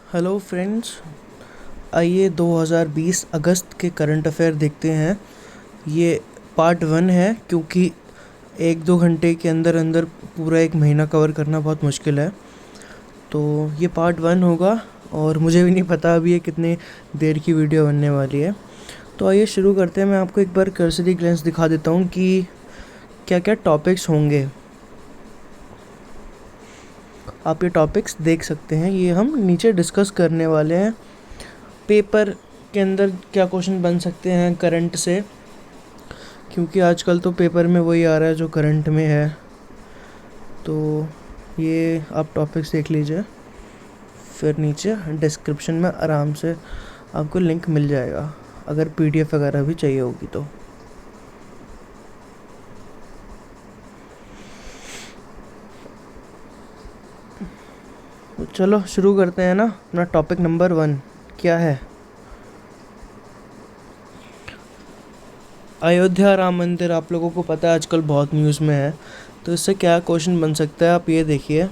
Hello friends, आइए 2020 अगस्त के current affair देखते हैं। ये पार्ट 1 है क्योंकि 1-2 घंटे के अंदर अंदर पूरा एक महीना कवर करना बहुत मुश्किल है। तो ये पार्ट 1 होगा और मुझे भी नहीं पता अभी ये कितनी देर की वीडियो बनने वाली है। तो आइए शुरू करते हैं। मैं आपको एक बार कर्सरी ग्लेंस दिखा देता हूँ कि क्या क्या टॉपिक्स होंगे। आप ये टॉपिक्स देख सकते हैं, ये हम नीचे डिस्कस करने वाले हैं। पेपर के अंदर क्या क्वेश्चन बन सकते हैं करंट से, क्योंकि आजकल तो पेपर में वही आ रहा है जो करंट में है। तो ये आप टॉपिक्स देख लीजिए, फिर नीचे डिस्क्रिप्शन में आराम से आपको लिंक मिल जाएगा अगर पीडीएफ वगैरह भी चाहिए होगी तो। चलो शुरू करते हैं ना। अपना टॉपिक नंबर 1 क्या है? अयोध्या राम मंदिर आप लोगों को पता है आजकल बहुत न्यूज़ में है। तो इससे क्या क्वेश्चन बन सकता है, आप ये देखिए।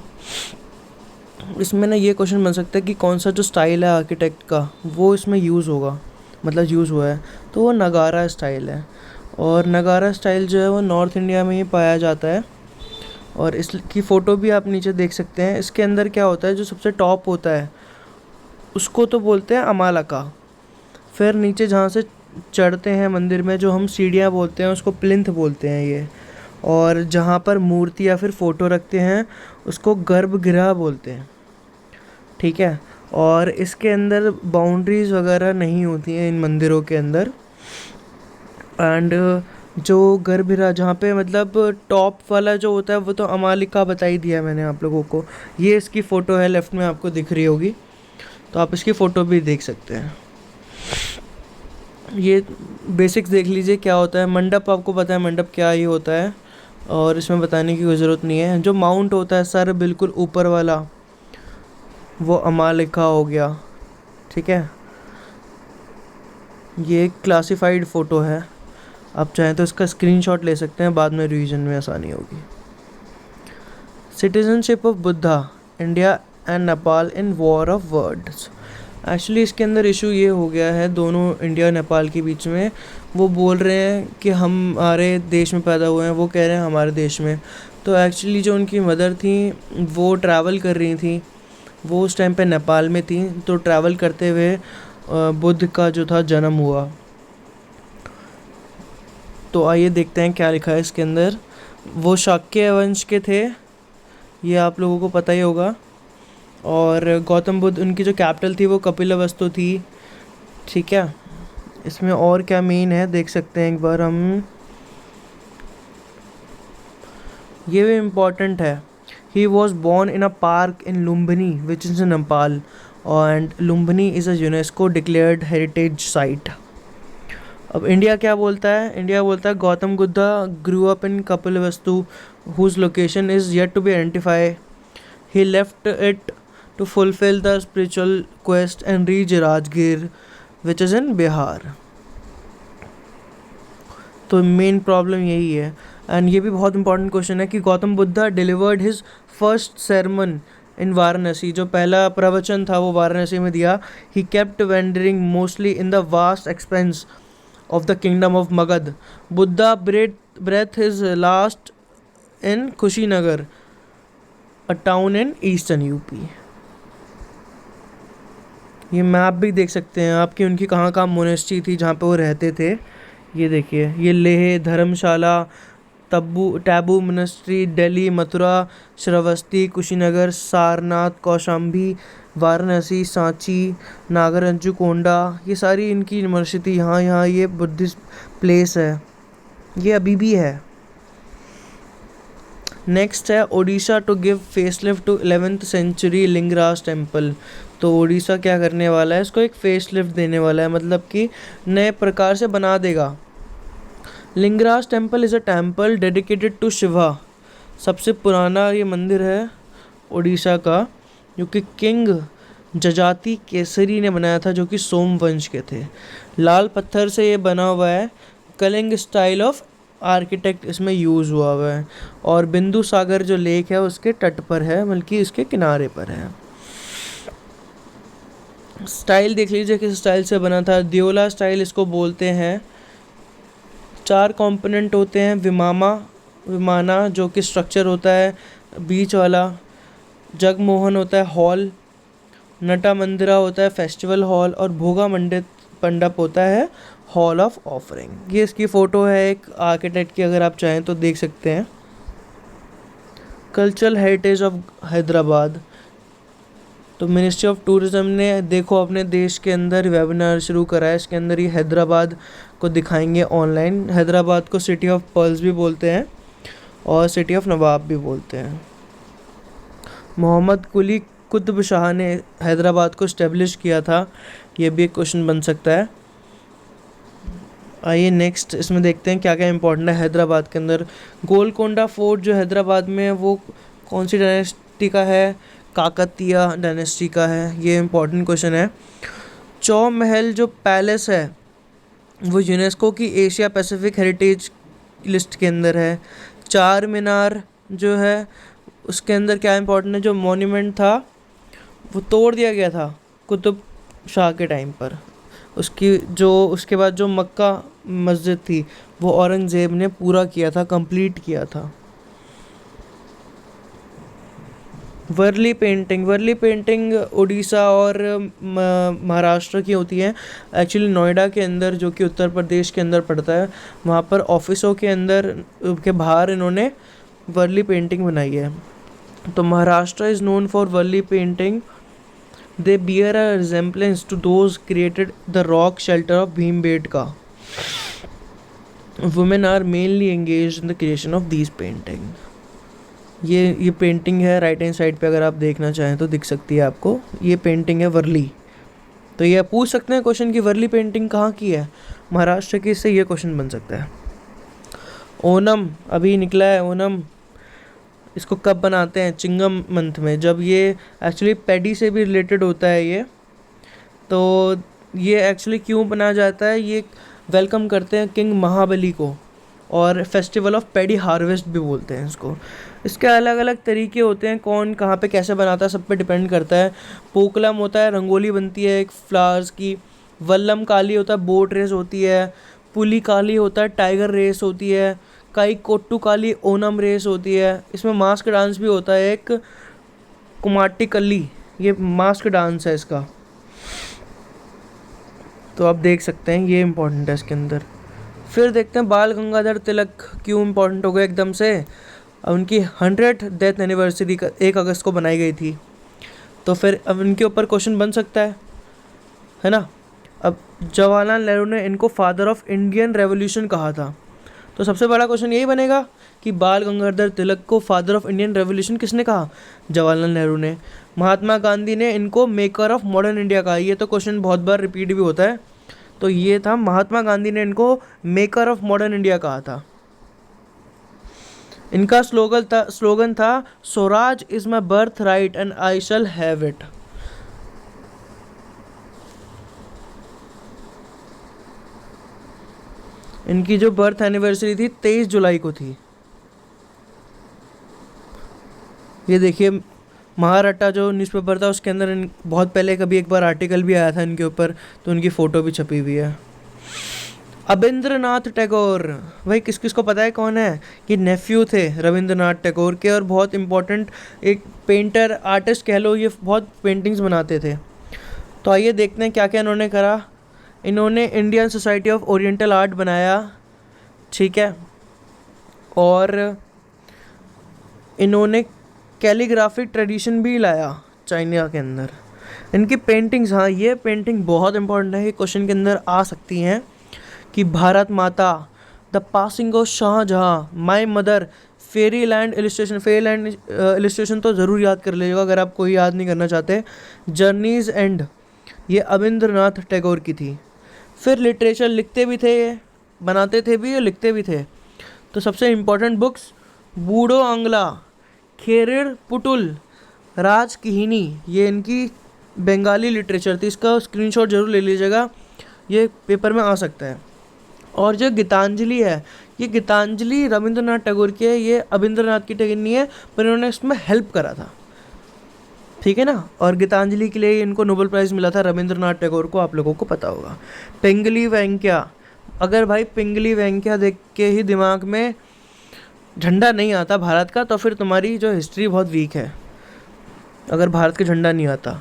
इसमें ना ये क्वेश्चन बन सकता है कि कौन सा जो स्टाइल है आर्किटेक्ट का वो इसमें यूज़ होगा, मतलब यूज़ हुआ है। तो वो नगारा स्टाइल है, और नगारा स्टाइल जो है वो नॉर्थ इंडिया में ही पाया जाता है। और इसकी फ़ोटो भी आप नीचे देख सकते हैं। इसके अंदर क्या होता है, जो सबसे टॉप होता है उसको तो बोलते हैं अमालका। फिर नीचे जहाँ से चढ़ते हैं मंदिर में, जो हम सीढ़ियाँ बोलते हैं उसको प्लिंथ बोलते हैं ये। और जहाँ पर मूर्ति या फिर फ़ोटो रखते हैं उसको गर्भगृह बोलते हैं, ठीक है। और इसके अंदर बाउंड्रीज वगैरह नहीं होती हैं इन मंदिरों के अंदर। एंड जो गर्भगृह जहाँ पे मतलब टॉप वाला जो होता है वो तो अमालिका बता ही दिया मैंने आप लोगों को। ये इसकी फ़ोटो है, लेफ़्ट में आपको दिख रही होगी, तो आप इसकी फ़ोटो भी देख सकते हैं। ये बेसिक्स देख लीजिए क्या होता है। मंडप आपको पता है मंडप क्या ही होता है, और इसमें बताने की कोई ज़रूरत नहीं है। जो माउंट होता है सर बिल्कुल ऊपर वाला, वो अमालिका हो गया, ठीक है। ये एक क्लासिफाइड फ़ोटो है, आप चाहें तो इसका स्क्रीनशॉट ले सकते हैं, बाद में रिवीजन में आसानी होगी। Citizenship of Buddha, India and Nepal in war of words. Actually इसके अंदर इशू ये हो गया है दोनों इंडिया और नेपाल के बीच में। वो बोल रहे हैं कि हम हमारे देश में पैदा हुए हैं, वो कह रहे हैं हमारे देश में। तो एक्चुअली जो उनकी मदर थी वो ट्रैवल कर रही थी, वो उस टाइम पे नेपाल में थी। तो ट्रैवल करते हुए बुद्ध का जो था जन्म हुआ। तो आइए देखते हैं क्या लिखा है इसके अंदर। वो शाक्य वंश के थे, ये आप लोगों को पता ही होगा। और गौतम बुद्ध, उनकी जो कैपिटल थी वो कपिलवस्तु थी, ठीक है। इसमें और क्या मेन है देख सकते हैं एक बार हम, ये भी इम्पॉर्टेंट है। He was born in a park in Lumbini which is in Nepal, and Lumbini is a UNESCO declared heritage site. अब इंडिया क्या बोलता है? इंडिया बोलता है Gautam Buddha grew up in Kapilavastu whose location is yet to be identify. He left it to fulfill the spiritual quest and reach Rajgir, which is in Bihar. तो main problem यही है। And ये भी बहुत इंपॉर्टेंट क्वेश्चन है कि Gautam Buddha delivered his first sermon in Varanasi, जो पहला प्रवचन था वो वाराणसी में दिया। He kept wandering mostly in the vast expanse of the kingdom of Magadh. Buddha breath his last in Kushinagar, a town in eastern UP. ये मैप भी देख सकते हैं आपकी, उनकी कहाँ कहाँ मोनेस्ट्री थी जहाँ पे वो रहते थे। ये देखिए, ये लेह, धर्मशाला, टैबू मोनेस्ट्री, दिल्ली, मथुरा, श्रावस्ती, कुशीनगर, सारनाथ, कौशाम्बी, वाराणसी, सांची, नागारजुन कोंडा, ये सारी इनकी यूनिवर्सिटी यहाँ यहाँ ये बुद्धिस्ट प्लेस है, ये अभी भी है। नेक्स्ट है Odisha to give facelift to 11th century Lingaraj temple. तो ओडिशा क्या करने वाला है, इसको एक फेसलिफ्ट देने वाला है, मतलब कि नए प्रकार से बना देगा। Lingaraj temple is a temple dedicated to Shiva. सबसे पुराना ये मंदिर है ओडिशा का, जो कि किंग जजाति केसरी ने बनाया था, जो कि सोम वंश के थे। लाल पत्थर से ये बना हुआ है, कलिंग स्टाइल ऑफ आर्किटेक्ट इसमें यूज़ हुआ है। और बिंदु सागर जो लेक है उसके तट पर है, बल्कि उसके किनारे पर है। स्टाइल देख लीजिए किस स्टाइल से बना था, दियोला स्टाइल इसको बोलते हैं। 4 कंपोनेंट होते हैं, विमाना जो कि स्ट्रक्चर होता है बीच वाला, जगमोहन होता है हॉल, नटा मंदिरा होता है फेस्टिवल हॉल, और भोगा मंडप होता है हॉल ऑफ ऑफरिंग। ये इसकी फ़ोटो है एक आर्किटेक्ट की, अगर आप चाहें तो देख सकते हैं। कल्चरल हेरिटेज ऑफ हैदराबाद, तो मिनिस्ट्री ऑफ टूरिज़्म ने देखो अपने देश के अंदर वेबिनार शुरू करा है, इसके अंदर ये हैदराबाद को दिखाएंगे ऑनलाइन। हैदराबाद को सिटी ऑफ पर्ल्स भी बोलते हैं और सिटी ऑफ नवाब भी बोलते हैं। मोहम्मद कुली कुतुब शाह ने हैदराबाद को इस्टेब्लिश किया था, ये भी एक क्वेश्चन बन सकता है। आइए नेक्स्ट इसमें देखते हैं क्या क्या इंपॉर्टेंट है हैदराबाद के अंदर। गोलकोंडा फोर्ट जो हैदराबाद में है वो कौन सी डायनेस्टी का है? काकतीय डायनेस्टी का है, ये इंपॉर्टेंट क्वेश्चन है। चौ महल जो पैलेस है वो यूनेस्को की एशिया पैसिफिक हेरिटेज लिस्ट के अंदर है। चार मीनार जो है उसके अंदर क्या इंपॉर्टेंट है, जो मॉन्यूमेंट था वो तोड़ दिया गया था कुतुब शाह के टाइम पर। उसके बाद जो मक्का मस्जिद थी वो औरंगज़ेब ने पूरा किया था, कंप्लीट किया था। वर्ली पेंटिंग उड़ीसा और महाराष्ट्र की होती है। एक्चुअली नोएडा के अंदर जो कि उत्तर प्रदेश के अंदर पड़ता है, वहाँ पर ऑफिसों के अंदर के बाहर इन्होंने वर्ली पेंटिंग बनाई है। तो Maharashtra is known for Warli painting, they bear a resemblance to those created the rock shelter of Bhimbetka. Women are mainly engage in the creation of these painting. ये पेंटिंग है राइट हैंड साइड पे, अगर आप देखना चाहें तो दिख सकती है आपको। ये पेंटिंग है वर्ली। तो ये पूछ सकते हैं क्वेश्चन की वर्ली पेंटिंग कहाँ की है, महाराष्ट्र की, इससे ये क्वेश्चन बन सकता है। ओनम अभी निकला है, ओनम इसको कब बनाते हैं? चिंगम मंथ में, जब ये एक्चुअली पैडी से भी रिलेटेड होता है ये। तो ये एक्चुअली क्यों बनाया जाता है, ये वेलकम करते हैं किंग महाबली को, और फेस्टिवल ऑफ पैडी हार्वेस्ट भी बोलते हैं इसको। इसके अलग अलग तरीके होते हैं, कौन कहाँ पे कैसे बनाता है सब पे डिपेंड करता है। पोकलम होता है, रंगोली बनती है एक फ्लावर्स की। वल्लम काली होता है, बोट रेस होती है। पुली काली होता है, टाइगर रेस होती है। काई कोट्टू काली ओनम रेस होती है। इसमें मास्क डांस भी होता है एक, कुमाट्टी कल्ली, ये मास्क डांस है इसका। तो आप देख सकते हैं ये इम्पोर्टेंट है इसके अंदर। फिर देखते हैं बाल गंगाधर तिलक क्यों इम्पोर्टेंट हो गए एकदम से। उनकी 100th डेथ एनिवर्सरी 1 अगस्त को बनाई गई थी, तो फिर अब इनके ऊपर क्वेश्चन बन सकता है ना। अब जवाहरलाल नेहरू ने इनको फादर ऑफ इंडियन रेवोल्यूशन कहा था, तो सबसे बड़ा क्वेश्चन यही बनेगा कि बाल गंगाधर तिलक को फादर ऑफ इंडियन रेवोल्यूशन किसने कहा? जवाहरलाल नेहरू ने। महात्मा गांधी ने इनको मेकर ऑफ मॉडर्न इंडिया कहा, ये तो क्वेश्चन बहुत बार रिपीट भी होता है। तो ये था, महात्मा गांधी ने इनको मेकर ऑफ मॉडर्न इंडिया कहा था। इनका स्लोगन था Swaraj is my birth right and I shall have it. इनकी जो बर्थ एनिवर्सरी थी 23 जुलाई को थी। ये देखिए महाराष्ट्र जो न्यूज़पेपर था उसके अंदर बहुत पहले कभी एक बार आर्टिकल भी आया था इनके ऊपर, तो उनकी फ़ोटो भी छपी हुई है। अबिंद्रनाथ टैगोर, भाई किस किस को पता है कौन है? ये नेफ्यू थे रविंद्रनाथ टैगोर के, और बहुत इम्पोर्टेंट एक पेंटर आर्टिस्ट कह लो, ये बहुत पेंटिंग्स बनाते थे। तो आइए देखते हैं क्या क्या इन्होंने करा। इन्होंने Indian society of oriental art बनाया, ठीक है, और इन्होंने कैलीग्राफिक ट्रेडिशन भी लाया चाइना के अंदर। इनकी पेंटिंग्स, हाँ ये पेंटिंग बहुत इंपॉर्टेंट है, ये क्वेश्चन के अंदर आ सकती हैं कि Bharat Mata, the passing of Shahjahan, my mother, fairy land illustration तो ज़रूर याद कर लीजिएगा अगर आप कोई याद नहीं करना चाहते। जर्नीज़ एंड, ये अबिंद्रनाथ टैगोर की थी। फिर लिटरेचर लिखते भी थे, बनाते थे भी और लिखते भी थे। तो सबसे इम्पोर्टेंट बुक्स बूढ़ो आंग्ला, खेरिर पुटुल, राज किहिनी, ये इनकी बंगाली लिटरेचर थी। इसका स्क्रीनशॉट जरूर ले लीजिएगा, ये पेपर में आ सकता है। और जो गीतांजलि है, ये गीतांजलि रविंद्रनाथ टैगोर की है, ये अबिंद्रनाथ की टैगोर नहीं है, पर इन्होंने इसमें हेल्प करा था। ठीक है ना। और गीतांजलि के लिए इनको नोबेल प्राइज़ मिला था रविंद्रनाथ टैगोर को, आप लोगों को पता होगा। पिंगली वेंकैया, अगर भाई पिंगली वेंकैया देख के ही दिमाग में झंडा नहीं आता भारत का, तो फिर तुम्हारी जो हिस्ट्री बहुत वीक है, अगर भारत का झंडा नहीं आता।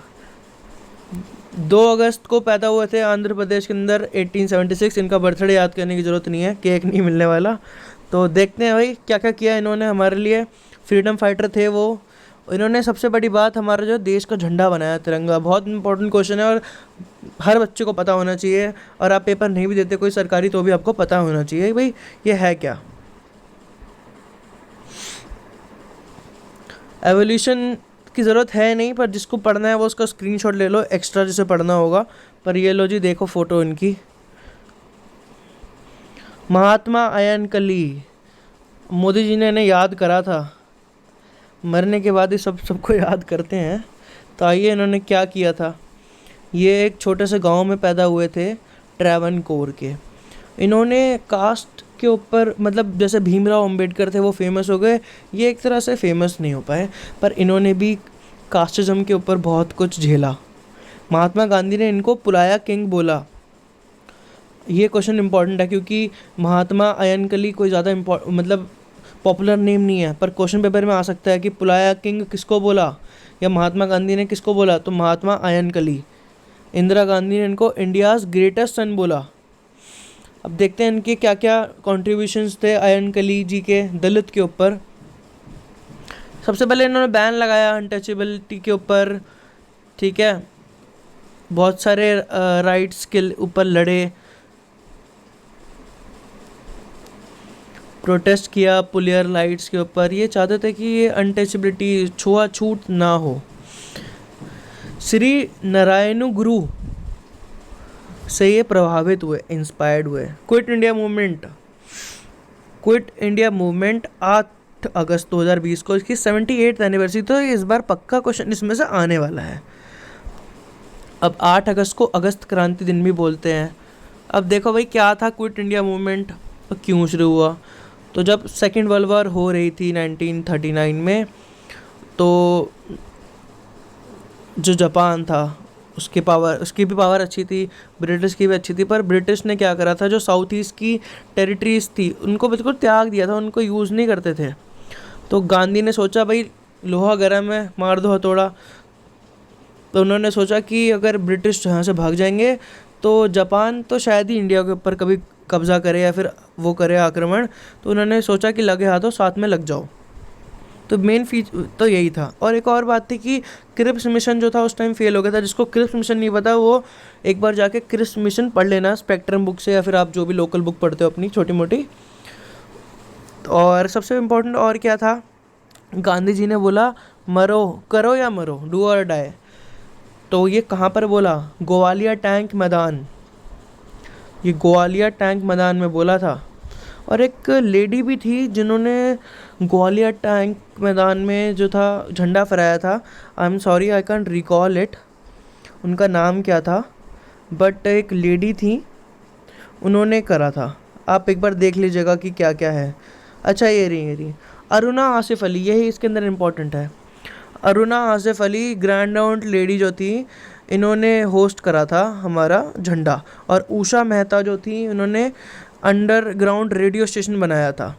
2 अगस्त को पैदा हुए थे आंध्र प्रदेश के अंदर 1876। इनका बर्थडे याद करने की ज़रूरत नहीं है, केक नहीं मिलने वाला। तो देखते हैं भाई क्या क्या किया इन्होंने हमारे लिए, फ्रीडम फाइटर थे वो। इन्होंने सबसे बड़ी बात हमारा जो देश का झंडा बनाया, तिरंगा। बहुत इंपॉर्टेंट क्वेश्चन है और हर बच्चे को पता होना चाहिए, और आप पेपर नहीं भी देते कोई सरकारी तो भी आपको पता होना चाहिए भाई ये है क्या। एवोल्यूशन की ज़रूरत है नहीं, पर जिसको पढ़ना है वो उसका स्क्रीनशॉट ले लो, एक्स्ट्रा जिसे पढ़ना होगा। पर ये लो जी, देखो फ़ोटो इनकी। महात्मा अयनकली, मोदी जी ने इन्हें याद करा था, मरने के बाद ही सबको याद करते हैं। तो आइए इन्होंने क्या किया था। ये एक छोटे से गांव में पैदा हुए थे, ट्रैवनकोर के। इन्होंने कास्ट के ऊपर, मतलब जैसे भीमराव अंबेडकर थे वो फेमस हो गए, ये एक तरह से फेमस नहीं हो पाए, पर इन्होंने भी कास्टिज्म के ऊपर बहुत कुछ झेला। महात्मा गांधी ने इनको पुलाया किंग बोला। ये क्वेश्चन इंपॉर्टेंट है क्योंकि महात्मा अयनकली कोई ज़्यादा मतलब पॉपुलर नेम नहीं है, पर क्वेश्चन पेपर में आ सकता है कि पुलाया किंग किसको बोला, या महात्मा गांधी ने किसको बोला, तो महात्मा अयनकली। इंदिरा गांधी ने इनको इंडियाज़ ग्रेटेस्ट सन बोला। अब देखते हैं इनके क्या क्या कॉन्ट्रीब्यूशंस थे अयनकली जी के दलित के ऊपर। सबसे पहले इन्होंने बैन लगाया अनटचेबिलिटी के ऊपर, ठीक है। बहुत सारे राइट्स के ऊपर लड़े, प्रोटेस्ट किया पुलियर लाइट्स के ऊपर। ये चाहते थे कि ये अनटचेबिलिटी, छुआछूत ना हो। श्री नारायणु गुरु से ये प्रभावित हुए, इंस्पायर्ड हुए। Quit India movement, quit India movement 8 अगस्त 2020 को इसकी 78th एनिवर्सरी, तो इस बार पक्का क्वेश्चन इसमें से आने वाला है। अब 8 अगस्त को अगस्त क्रांति दिन भी बोलते हैं। अब देखो भाई क्या था क्विट इंडिया मूवमेंट, तो क्यों शुरू हुआ। तो जब सेकेंड वर्ल्ड वॉर हो रही थी 1939 में, तो जो जापान था उसकी भी पावर अच्छी थी, ब्रिटिश की भी अच्छी थी, पर ब्रिटिश ने क्या करा था, जो साउथ ईस्ट की टेरिटरीज थी उनको बिल्कुल त्याग दिया था, उनको यूज़ नहीं करते थे। तो गांधी ने सोचा भाई लोहा गर्म है, मार दो हथौड़ा। तो उन्होंने सोचा कि अगर ब्रिटिश यहाँ से भाग जाएंगे तो जापान तो शायद ही इंडिया के ऊपर कभी कब्ज़ा करे या फिर वो करे आक्रमण। तो उन्होंने सोचा कि लगे हाथों साथ में लग जाओ। तो मेन तो यही था। और एक और बात थी कि क्रिप्स मिशन जो था उस टाइम फेल हो गया था। जिसको क्रिप्स मिशन नहीं पता वो एक बार जाके क्रिप्स मिशन पढ़ लेना स्पेक्ट्रम बुक से, या फिर आप जो भी लोकल बुक पढ़ते हो अपनी छोटी मोटी। और सबसे इम्पोर्टेंट और क्या था, गांधी जी ने बोला मरो, करो या मरो, डू और डाई। तो ये कहाँ पर बोला, ग्वालियर टैंक मैदान, ये ग्वालियर टैंक मैदान में बोला था। और एक लेडी भी थी जिन्होंने ग्वालियर टैंक मैदान में जो था झंडा फहराया था। I am sorry I can't recall it, उनका नाम क्या था, बट एक लेडी थी उन्होंने करा था। आप एक बार देख लीजिएगा कि क्या क्या है। अच्छा ये रही अरुणा आसिफ अली, यही इसके अंदर इम्पोर्टेंट है। Aruna Asif Ali grand out lady जो थी, इन्होंने होस्ट करा था हमारा झंडा। और उषा मेहता जो थी उन्होंने अंडरग्राउंड रेडियो स्टेशन बनाया था।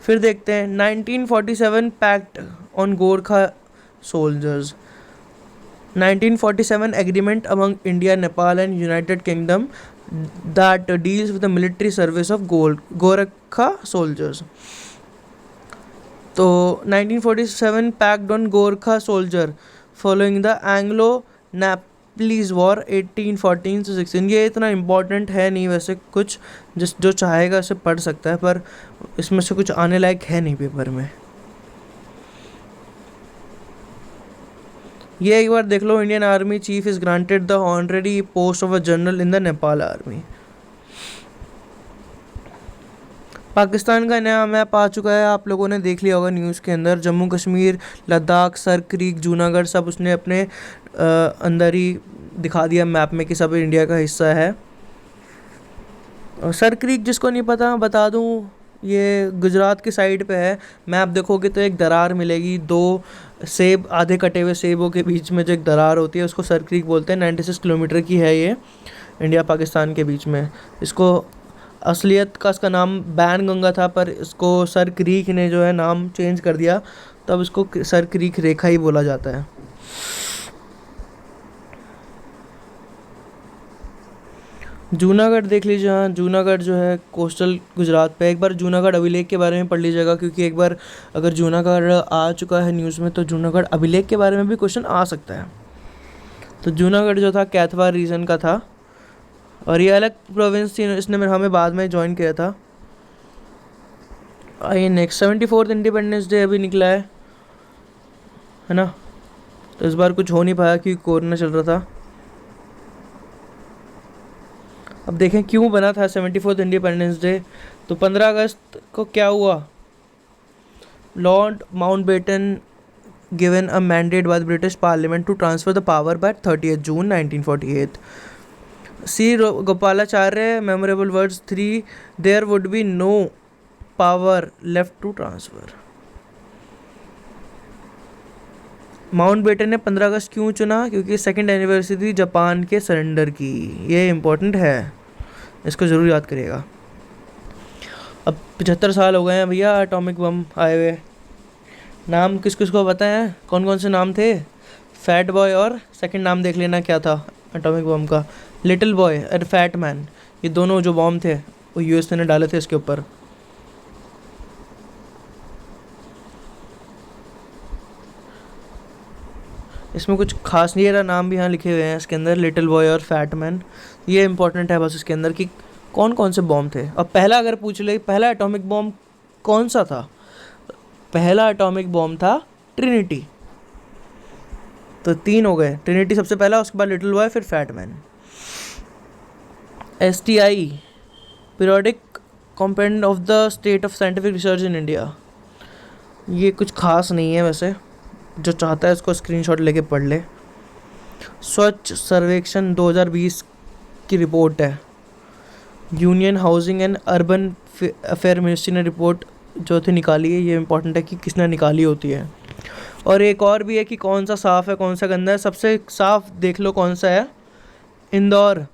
फिर देखते हैं 1947 pact on Gorkha soldiers, 1947 agreement among India, Nepal and United Kingdom that deals with the military service of Gorkha soldiers. तो 1947 pact on Gorkha soldier following the Anglo-Nepalese War 1814-16। ये इतना इम्पोर्टेंट है नहीं वैसे, कुछ जो चाहेगा इसे पढ़ सकता है, पर इसमें से कुछ आने लायक है नहीं पेपर में। ये एक बार देख लो, Indian army chief is granted the honorary post of a general in the Nepal army. Pakistan का नया मैप आ चुका है, आप लोगों ने देख लिया होगा न्यूज़ के अंदर। जम्मू कश्मीर, लद्दाख, सर क्रीक, जूनागढ़ सब उसने अपने अंदर ही दिखा दिया मैप में कि सब इंडिया का हिस्सा है। और सर क्रीक जिसको नहीं पता बता दूं, ये गुजरात की साइड पे है। मैप देखोगे तो एक दरार मिलेगी, दो सेब, आधे कटे हुए सेबों के बीच में जो एक दरार होती है उसको सर क्रीक बोलते हैं। 96 किलोमीटर की है ये, इंडिया पाकिस्तान के बीच में। इसको असलियत का इसका नाम बैन गंगा था, पर इसको सर क्रीक ने जो है नाम चेंज कर दिया, तब इसको सर क्रीक रेखा ही बोला जाता है। जूनागढ़ देख लीजिए। हाँ, जूनागढ़ जो है कोस्टल गुजरात पे। एक बार जूनागढ़ अभिलेख के बारे में पढ़ लीजिएगा, क्योंकि एक बार अगर जूनागढ़ आ चुका है न्यूज़ में तो जूनागढ़ अभिलेख के बारे में भी क्वेश्चन आ सकता है। तो जूनागढ़ जो था कैथवा रीजन का था, और ये अलग प्रोविंस थी, इसने हमें बाद में ज्वाइन किया था। आइए नेक्स्ट, 74th इंडिपेंडेंस डे अभी निकला है ना। तो इस बार कुछ हो नहीं पाया क्योंकि कोरोना चल रहा था। अब देखें क्यों बना था 74th इंडिपेंडेंस डे। तो 15 अगस्त को क्या हुआ, Lord Mountbatten given a mandate by the British parliament to transfer the power by 30 June 1948। C Gopalachari memorable words 3, there would be no power left to transfer. Mountbatten ने 15 अगस्त क्यों चुना, क्योंकि सेकेंड एनिवर्सरी थी जापान के सरेंडर की। ये important है, इसको ज़रूर याद करिएगा। अब 75 साल हो गए हैं भैया एटॉमिक बम आए हुए। नाम किस किस को पता है, कौन कौन से नाम थे? फैट बॉय, और सेकंड नाम देख लेना क्या था एटॉमिक बम का, लिटिल बॉय और फैट मैन। ये दोनों जो बम थे वो यूएसए ने डाले थे इसके ऊपर। इसमें कुछ खास नहीं है, नाम भी यहाँ लिखे हुए हैं इसके अंदर, लिटिल बॉय और फैट मैन। ये इंपॉर्टेंट है बस इसके अंदर कि कौन कौन से बॉम्ब थे। अब पहला अगर पूछ ले, पहला एटॉमिक बॉम्ब कौन सा था? पहला एटॉमिक बॉम्ब था ट्रिनिटी। तो 3 हो गए, ट्रिनिटी सबसे पहला, उसके बाद लिटिल बॉय, फिर fat man. STI periodic component of the state of scientific research in India. ये कुछ खास नहीं है वैसे, जो चाहता है इसको स्क्रीनशॉट लेके पढ़ ले। स्वच्छ सर्वेक्षण 2020 की रिपोर्ट है। Union housing and urban affair ministry ने रिपोर्ट जो थी निकाली है। ये इंपॉर्टेंट है कि किसने निकाली होती है। और एक और भी है कि कौन सा साफ़ है कौन सा गंदा है। सबसे साफ़ देख लो कौन सा है, इंदौर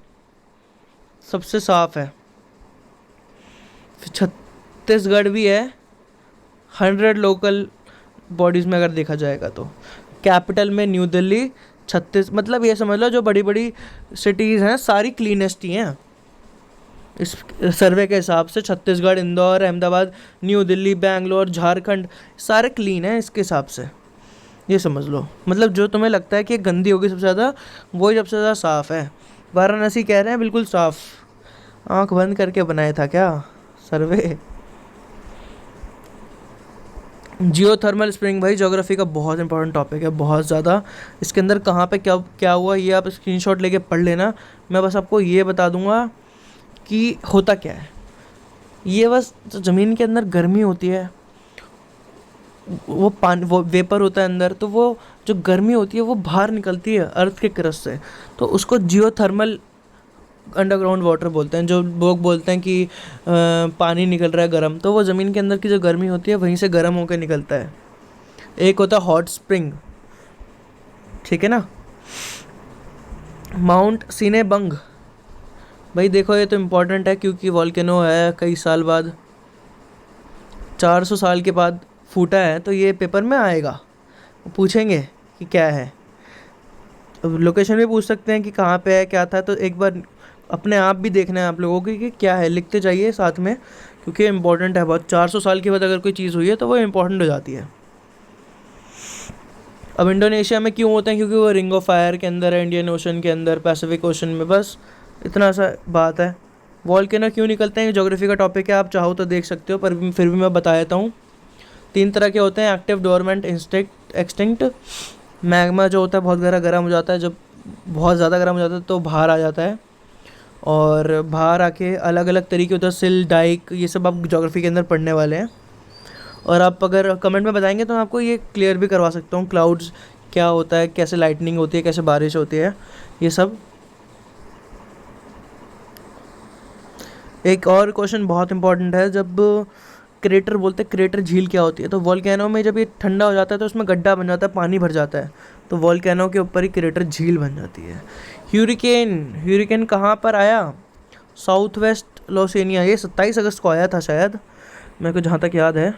सबसे साफ़ है। फिर छत्तीसगढ़ भी है 100 लोकल बॉडीज़ में अगर देखा जाएगा तो। कैपिटल में न्यू दिल्ली, मतलब ये समझ लो जो बड़ी बड़ी सिटीज़ हैं सारी क्लीनेस्ट ही हैं इस सर्वे के हिसाब से। छत्तीसगढ़, इंदौर, अहमदाबाद, न्यू दिल्ली, बेंगलोर, झारखंड सारे क्लीन हैं इसके हिसाब से, ये समझ लो। मतलब जो तुम्हें लगता है कि गंदी होगी सबसे ज़्यादा, वही सबसे ज़्यादा साफ़ है। वाराणसी कह रहे हैं बिल्कुल साफ़, आँख बंद करके बनाया था क्या सर्वे। जियोथर्मल स्प्रिंग, भाई ज्योग्राफी का बहुत इंपॉर्टेंट टॉपिक है, बहुत ज़्यादा। इसके अंदर कहाँ पे क्या क्या हुआ ये आप स्क्रीनशॉट लेके पढ़ लेना। मैं बस आपको ये बता दूंगा कि होता क्या है। ये बस ज़मीन के अंदर गर्मी होती है, वो पानी, वो वेपर होता है अंदर, तो वो जो गर्मी होती है वो बाहर निकलती है अर्थ के क्रस्ट से, तो उसको जियोथर्मल अंडरग्राउंड वाटर बोलते हैं। जो लोग बोलते हैं कि पानी निकल रहा है गर्म, तो वो ज़मीन के अंदर की जो गर्मी होती है वहीं से गर्म होकर निकलता है। एक होता है हॉट स्प्रिंग, ठीक है ना। माउंट सिनेबंग, भाई देखो ये तो इम्पोर्टेंट है क्योंकि वॉल्केनो है कई साल बाद, 400 साल के बाद फूटा है, तो ये पेपर में आएगा, पूछेंगे कि क्या है। अब लोकेशन भी पूछ सकते हैं कि कहाँ पे है क्या था, तो एक बार अपने आप भी देखना है आप लोगों को कि क्या है, लिखते जाइए साथ में, क्योंकि इम्पोर्टेंट है बहुत। 400 साल के बाद अगर कोई चीज़ हुई है तो वो इम्पोर्टेंट हो जाती है। अब इंडोनेशिया में क्यों होते हैं, क्योंकि वो रिंग ऑफ फायर के अंदर है, इंडियन ओशन के अंदर, पैसिफिक ओशन में, बस इतना सा बात है। वॉल्केनो क्यों निकलते हैं, ज्योग्राफी का टॉपिक है, आप चाहो तो देख सकते हो, पर फिर भी मैं बता देता हूँ। 3 तरह के होते हैं, एक्टिव, डोरमेंट, एक्सटिंक्ट। मैग्मा जो होता है बहुत गर्म हो जाता है, जब बहुत ज़्यादा गर्म हो जाता है तो बाहर आ जाता है, और बाहर आके अलग अलग तरीके होता है, सिल, डाइक, ये सब आप ज्योग्राफी के अंदर पढ़ने वाले हैं। और आप अगर कमेंट में बताएंगे तो मैं आपको ये क्लियर भी करवा सकता हूँ, क्लाउड्स क्या होता है, कैसे लाइटनिंग होती है, कैसे बारिश होती है, ये सब। एक और क्वेश्चन बहुत इंपॉर्टेंट है, जब क्रेटर बोलते हैं। क्रेटर झील क्या होती है? तो वॉल्केनो में जब ये ठंडा हो जाता है तो उसमें गड्ढा बन जाता है, पानी भर जाता है, तो वॉल्केनो के ऊपर ही क्रेटर झील बन जाती है। ह्यूरिकेन कहाँ पर आया? South west Louisiana. ये 27 अगस्त को आया था शायद, मेरे को जहाँ तक याद है।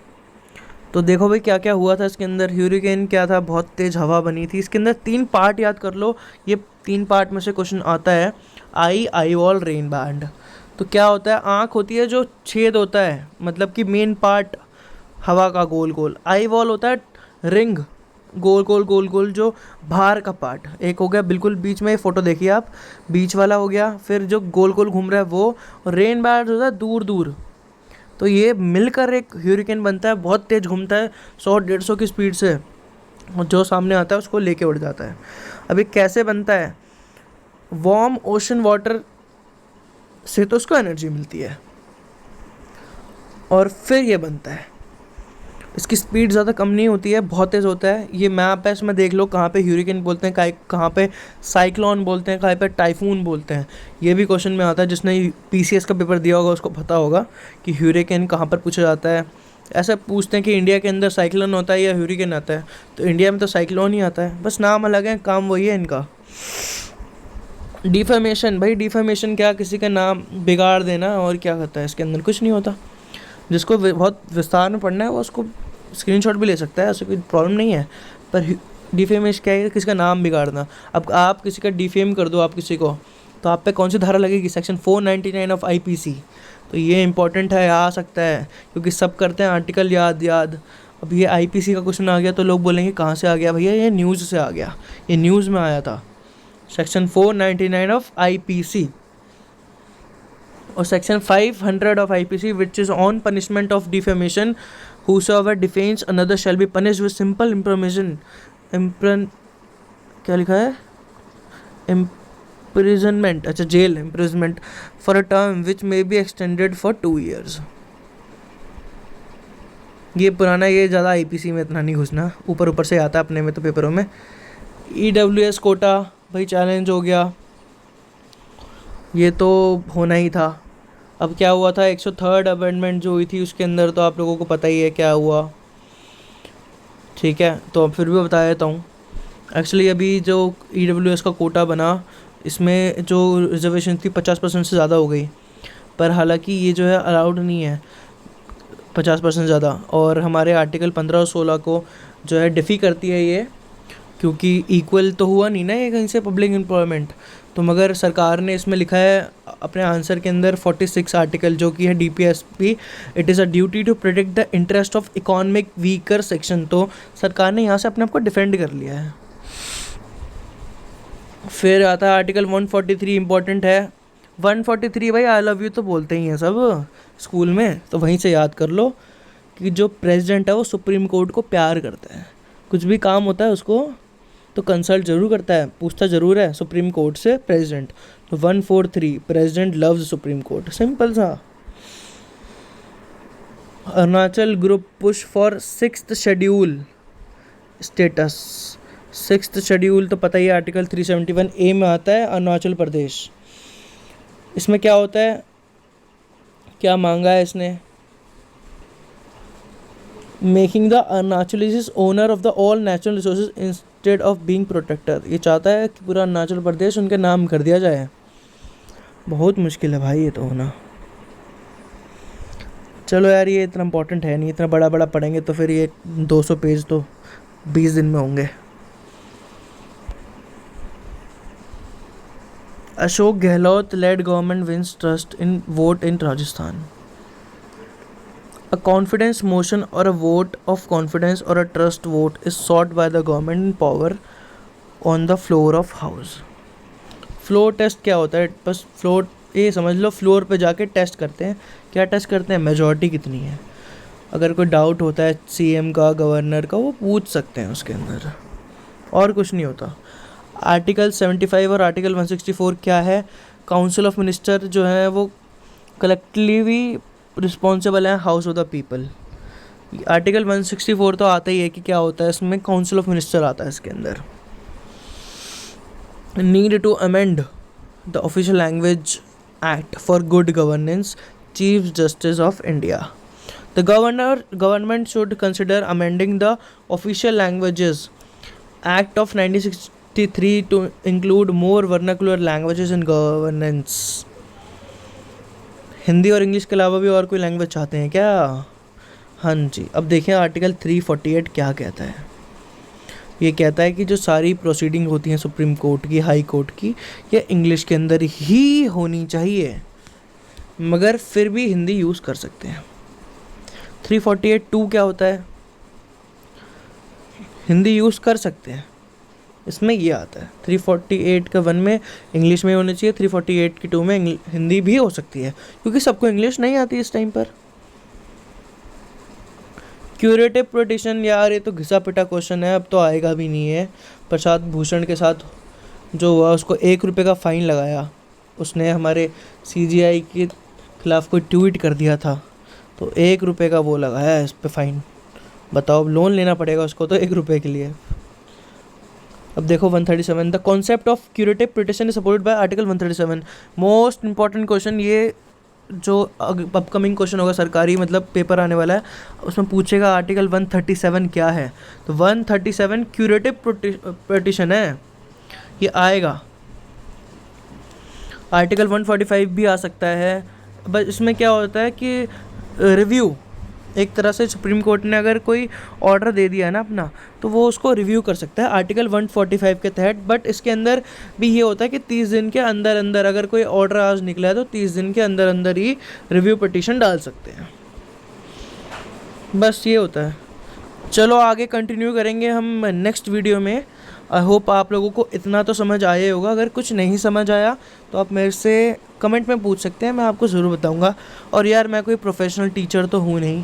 तो देखो भाई क्या क्या हुआ था इसके अंदर। ह्यूरिकेन क्या था? बहुत तेज़ हवा बनी थी। इसके अंदर 3 पार्ट याद कर लो, ये 3 पार्ट में से क्वेश्चन आता है। Eye wall, rain band. तो क्या होता है? आँख होती है जो छेद होता है, मतलब कि मेन पार्ट हवा का गोल गोल। आई वॉल होता है रिंग, गोल गोल गोल गोल जो बाहर का पार्ट। एक हो गया बिल्कुल बीच में, फोटो देखिए आप, बीच वाला हो गया। फिर जो गोल गोल घूम रहा है वो। और रेन बैंड होता है दूर दूर। तो ये मिलकर एक ह्यूरिकेन बनता है, बहुत तेज़ घूमता है 100-150 की स्पीड से, और जो सामने आता है उसको लेके उड़ जाता है। अब ये कैसे बनता है? वार्म ओशन वाटर से तो उसको एनर्जी मिलती है और फिर ये बनता है। इसकी स्पीड ज़्यादा कम नहीं होती है, बहुत तेज़ होता है। ये मैप है, इसमें देख लो कहाँ पे ह्यूरिकेन बोलते हैं, कहाँ पे साइक्लोन बोलते हैं, कहाँ पे टाइफून बोलते हैं। ये भी क्वेश्चन में आता है, जिसने पीसीएस का पेपर दिया होगा उसको पता होगा कि ह्यूरिकेन कहाँ पर पूछा जाता है। ऐसा पूछते हैं कि इंडिया के अंदर साइक्लोन होता है या ह्यूरिकेन आता है, तो इंडिया में तो साइक्लोन ही आता है, बस नाम अलग है, काम वही है इनका। डिफेमेशन, भाई डिफेमेशन क्या? किसी का नाम बिगाड़ देना, और क्या करता है इसके अंदर? कुछ नहीं होता। जिसको बहुत विस्तार में पढ़ना है वो उसको स्क्रीनशॉट भी ले सकता है, ऐसा कोई प्रॉब्लम नहीं है। पर डिफेमेशन क्या है? किसी का नाम बिगाड़ना। अब आप किसी का डिफेम कर दो आप किसी को, तो आप पे कौन सी धारा लगेगी? Section 499 of IPC. तो ये इंपॉर्टेंट है, आ सकता है, क्योंकि सब करते हैं आर्टिकल याद। अब ये आईपीसी का क्वेश्चन आ गया तो लोग बोलेंगे कहाँ से आ गया भैया? ये न्यूज़ से आ गया, ये न्यूज़ में आया था। सेक्शन 499 ऑफ आईपीसी और section 500 of IPC which is on punishment of defamation. Whosoever defames another shall be punished with simple क्या लिखा है? imprisonment, अच्छा jail, imprisonment for a term which may be extended for 2 years। ये पुराना, ये ज़्यादा IPC में इतना नहीं घुसना, ऊपर ऊपर से आता है अपने में तो पेपरों में। ईडब्ल्यूएस कोटा भाई चैलेंज हो गया, ये तो होना ही था। अब क्या हुआ था? 103rd अमेंडमेंट जो हुई थी उसके अंदर तो आप लोगों को पता ही है क्या हुआ, ठीक है? तो अब फिर भी बता देता हूँ। एक्चुअली अभी जो ईडब्ल्यूएस का कोटा बना, इसमें जो रिजर्वेशन थी 50% से ज़्यादा हो गई, पर हालांकि ये जो है अलाउड नहीं है 50% ज़्यादा, और हमारे आर्टिकल 15 और 16 को जो है डिफ़ी करती है ये, क्योंकि इक्वल तो हुआ नहीं ना ये कहीं से पब्लिक एम्प्लॉयमेंट। तो मगर सरकार ने इसमें लिखा है अपने आंसर के अंदर 46 आर्टिकल जो कि है DPSP, it is a duty to protect the interest of economic weaker section. तो सरकार ने यहाँ से अपने आप को डिफेंड कर लिया है। फिर आता है आर्टिकल 143, इम्पॉर्टेंट है 143 भाई, आई लव यू तो बोलते ही हैं सब स्कूल में, तो वहीं से याद कर लो कि जो प्रेसिडेंट है वो सुप्रीम कोर्ट को प्यार करता है, कुछ भी काम होता है उसको तो कंसल्ट ज़रूर करता है, पूछता ज़रूर है सुप्रीम कोर्ट से प्रेसिडेंट। तो 143 president loves supreme court, simple सा। Arunachal group push for 6th schedule status. 6th schedule तो पता ही है, आर्टिकल 371A में आता है अरुणाचल प्रदेश। इसमें क्या होता है, क्या मांगा है इसने? Making the Arunachalese owner of the all natural resources instead of being protector. ये चाहता है कि पूरा अरुणाचल प्रदेश उनके नाम कर दिया जाए। बहुत मुश्किल है भाई ये तो होना। चलो यार ये इतना इम्पोर्टेंट है नहीं, इतना बड़ा बड़ा पढ़ेंगे तो फिर ये 200 पेज तो 20 दिन में होंगे। Ashok Gehlot led government wins trust in vote in Rajasthan. A confidence motion or a vote of confidence or a trust vote is sought by the government in power on the floor of house। Floor test क्या होता है? बस floor ये समझ लो, floor पे जाके test करते हैं। क्या टेस्ट करते हैं? मेजॉरिटी कितनी है। अगर कोई डाउट होता है सीएम का, गवर्नर का, वो पूछ सकते हैं उसके अंदर, और कुछ नहीं होता। आर्टिकल 75 और आर्टिकल 164 क्या है? काउंसिल ऑफ मिनिस्टर जो है वो कलेक्टिवली रिस्पॉन्सिबल है house of the people. Article 164 तो आता ही है कि क्या होता है इसमें, काउंसिल ऑफ मिनिस्टर आता है इसके अंदर। Need to amend the official language act for good governance, chief justice of India. The government should consider amending the official languages act of 1963 to include more vernacular languages in governance. Hindi और English के अलावा भी और कोई language चाहते हैं क्या? हाँ जी, अब देखें आर्टिकल 348 क्या कहता है। ये कहता है कि जो सारी प्रोसीडिंग होती हैं सुप्रीम कोर्ट की, हाई कोर्ट की, ये इंग्लिश के अंदर ही होनी चाहिए, मगर फिर भी हिंदी यूज़ कर सकते हैं। 348(2) क्या होता है? हिंदी यूज़ कर सकते हैं, इसमें ये आता है। 348 का 1 में इंग्लिश में होनी चाहिए, 348 की 2 में हिंदी भी हो सकती है, क्योंकि सबको इंग्लिश नहीं आती इस टाइम पर। क्यूरेटिव पिटिशन, यार ये तो घिसा पिटा क्वेश्चन है, अब तो आएगा भी नहीं है। प्रशांत भूषण के साथ जो हुआ, उसको 1 रुपये का फ़ाइन लगाया, उसने हमारे CGI के खिलाफ कोई ट्वीट कर दिया था, तो 1 रुपये का वो लगाया है इस पर फ़ाइन। बताओ, अब लोन लेना पड़ेगा उसको तो 1 रुपये के लिए। अब देखो 137, the concept of curative petition is supported by article 137। Most important question, ये जो अपकमिंग क्वेश्चन होगा सरकारी, मतलब पेपर आने वाला है, उसमें पूछेगा आर्टिकल 137 क्या है। तो 137 क्यूरेटिव पिटिशन है, ये आएगा। आर्टिकल 145 भी आ सकता है। बस इसमें क्या होता है कि रिव्यू, एक तरह से सुप्रीम कोर्ट ने अगर कोई ऑर्डर दे दिया है ना अपना, तो वो उसको रिव्यू कर सकता है आर्टिकल 145 के तहत। बट इसके अंदर भी ये होता है कि 30 दिन के अंदर अंदर, अगर कोई ऑर्डर आज निकला है तो 30 दिन के अंदर अंदर ही रिव्यू पिटीशन डाल सकते हैं। बस ये होता है। चलो आगे कंटिन्यू करेंगे हम नेक्स्ट वीडियो में। आई होप आप लोगों को इतना तो समझ आया ही होगा। अगर कुछ नहीं समझ आया तो आप मेरे से कमेंट में पूछ सकते हैं, मैं आपको ज़रूर बताऊंगा। और यार, मैं कोई प्रोफेशनल टीचर तो हूँ नहीं,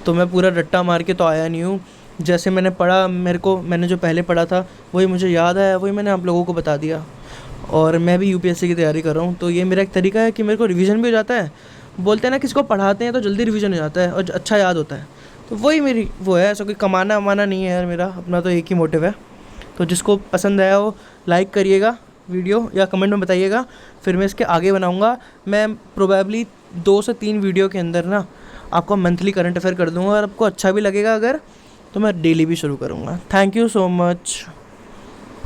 तो मैं पूरा रट्टा मार के तो आया नहीं हूँ। जैसे मैंने पढ़ा, मैंने जो पहले पढ़ा था वही मुझे याद आया, वही मैंने आप लोगों को बता दिया। और मैं भी UPSC की तैयारी कर रहा हूँ, तो ये मेरा एक तरीका है कि मेरे को रिवीजन भी हो जाता है। बोलते हैं ना, किसी को पढ़ाते हैं तो जल्दी रिवीजन हो जाता है और अच्छा याद होता है, तो वही मेरी वो है। ऐसा कोई कमाना वमाना नहीं है यार, मेरा अपना तो एक ही मोटिव है। तो जिसको पसंद आया वो लाइक करिएगा वीडियो, या कमेंट में बताइएगा, फिर मैं इसके आगे बनाऊँगा। मैं प्रोबेबली 2 से 3 वीडियो के अंदर ना आपको मंथली करंट अफेयर कर दूँगा, और आपको अच्छा भी लगेगा अगर, तो मैं डेली भी शुरू करूँगा। Thank you so much.